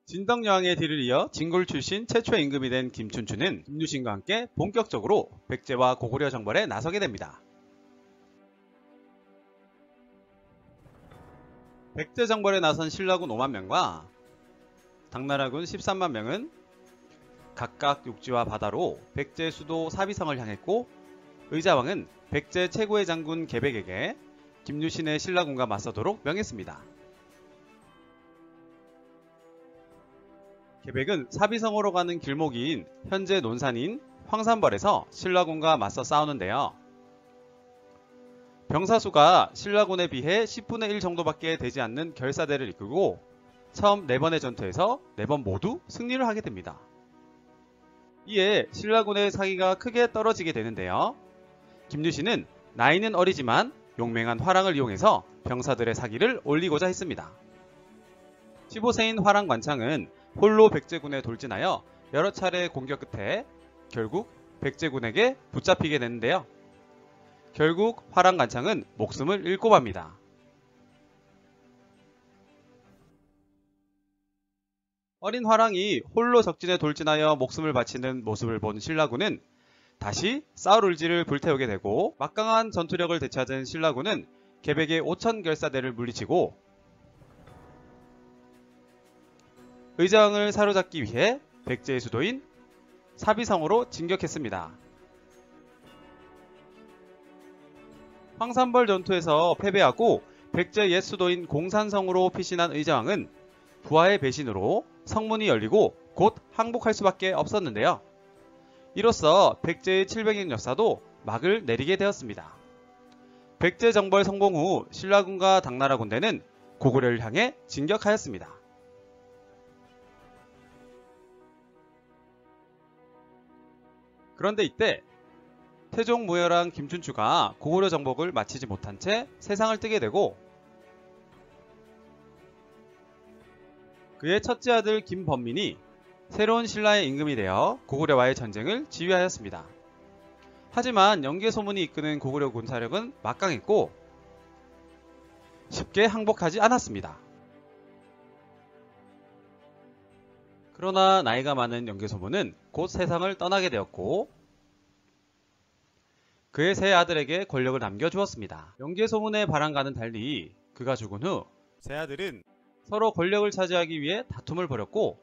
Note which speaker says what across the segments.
Speaker 1: 진덕여왕의 뒤를 이어 진골 출신 최초의 임금이 된 김춘추는 김유신과 함께 본격적으로 백제와 고구려 정벌에 나서게 됩니다. 백제 정벌에 나선 신라군 5만 명과 당나라군 13만 명은 각각 육지와 바다로 백제 수도 사비성을 향했고, 의자왕은 백제 최고의 장군 계백에게 김유신의 신라군과 맞서도록 명했습니다. 계백은 사비성으로 가는 길목인 현재 논산인 황산벌에서 신라군과 맞서 싸우는데요. 병사수가 신라군에 비해 10분의 1 정도밖에 되지 않는 결사대를 이끌고 처음 4번의 전투에서 4번 모두 승리를 하게 됩니다. 이에 신라군의 사기가 크게 떨어지게 되는데요. 김유신은 나이는 어리지만 용맹한 화랑을 이용해서 병사들의 사기를 올리고자 했습니다. 15세인 화랑관창은 홀로 백제군에 돌진하여 여러 차례 공격 끝에 결국 백제군에게 붙잡히게 되는데요. 결국 화랑관창은 목숨을 잃고 맙니다. 어린 화랑이 홀로 적진에 돌진하여 목숨을 바치는 모습을 본 신라군은 다시 싸울 의지를 불태우게 되고, 막강한 전투력을 되찾은 신라군은 계백의 5천 결사대를 물리치고 의자왕을 사로잡기 위해 백제의 수도인 사비성으로 진격했습니다. 황산벌 전투에서 패배하고 백제 옛 수도인 공산성으로 피신한 의자왕은 부하의 배신으로 성문이 열리고 곧 항복할 수밖에 없었는데요. 이로써 백제의 700년 역사도 막을 내리게 되었습니다. 백제 정벌 성공 후 신라군과 당나라 군대는 고구려를 향해 진격하였습니다. 그런데 이때 태종무열왕 김춘추가 고구려 정복을 마치지 못한 채 세상을 뜨게 되고, 그의 첫째 아들 김범민이 새로운 신라의 임금이 되어 고구려와의 전쟁을 지휘하였습니다. 하지만 영계소문이 이끄는 고구려 군사력은 막강했고 쉽게 항복하지 않았습니다. 그러나 나이가 많은 영계소문은 곧 세상을 떠나게 되었고 그의 세 아들에게 권력을 남겨주었습니다. 영계소문의 바람과는 달리 그가 죽은 후 세 아들은 서로 권력을 차지하기 위해 다툼을 벌였고,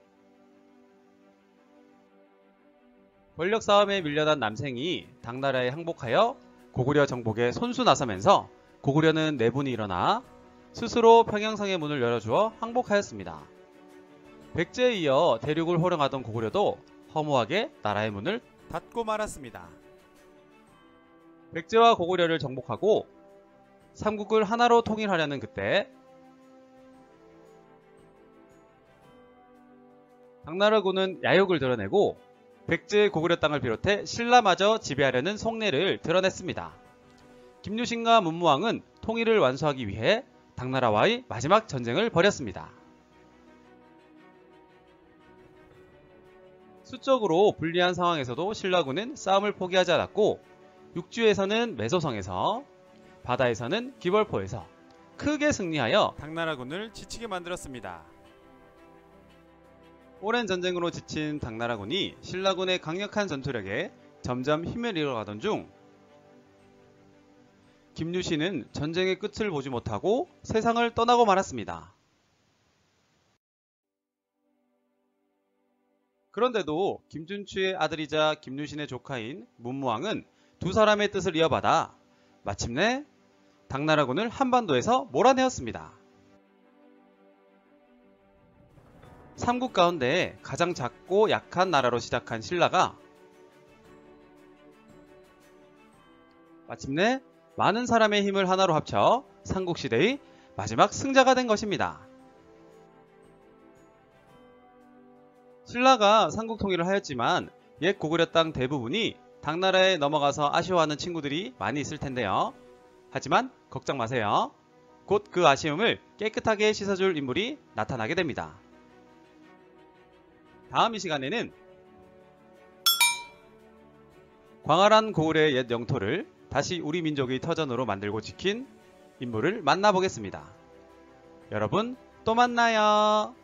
Speaker 1: 권력 싸움에 밀려난 남생이 당나라에 항복하여 고구려 정복에 손수 나서면서 고구려는 내분이 일어나 스스로 평양성의 문을 열어주어 항복하였습니다. 백제에 이어 대륙을 호령하던 고구려도 허무하게 나라의 문을 닫고 말았습니다. 백제와 고구려를 정복하고 삼국을 하나로 통일하려는 그때 당나라군은 야욕을 드러내고 백제 고구려 땅을 비롯해 신라마저 지배하려는 속내를 드러냈습니다. 김유신과 문무왕은 통일을 완수하기 위해 당나라와의 마지막 전쟁을 벌였습니다. 수적으로 불리한 상황에서도 신라군은 싸움을 포기하지 않았고, 육지에서는 매소성에서, 바다에서는 기벌포에서 크게 승리하여 당나라군을 지치게 만들었습니다. 오랜 전쟁으로 지친 당나라군이 신라군의 강력한 전투력에 점점 힘을 잃어가던 중 김유신은 전쟁의 끝을 보지 못하고 세상을 떠나고 말았습니다. 그런데도 김춘추의 아들이자 김유신의 조카인 문무왕은 두 사람의 뜻을 이어받아 마침내 당나라군을 한반도에서 몰아내었습니다. 삼국 가운데 가장 작고 약한 나라로 시작한 신라가 마침내 많은 사람의 힘을 하나로 합쳐 삼국시대의 마지막 승자가 된 것입니다. 신라가 삼국 통일을 하였지만 옛 고구려 땅 대부분이 당나라에 넘어가서 아쉬워하는 친구들이 많이 있을 텐데요. 하지만 걱정 마세요. 곧 그 아쉬움을 깨끗하게 씻어줄 인물이 나타나게 됩니다. 다음 이 시간에는 광활한 고구려의 옛 영토를 다시 우리 민족의 터전으로 만들고 지킨 인물을 만나보겠습니다. 여러분 또 만나요.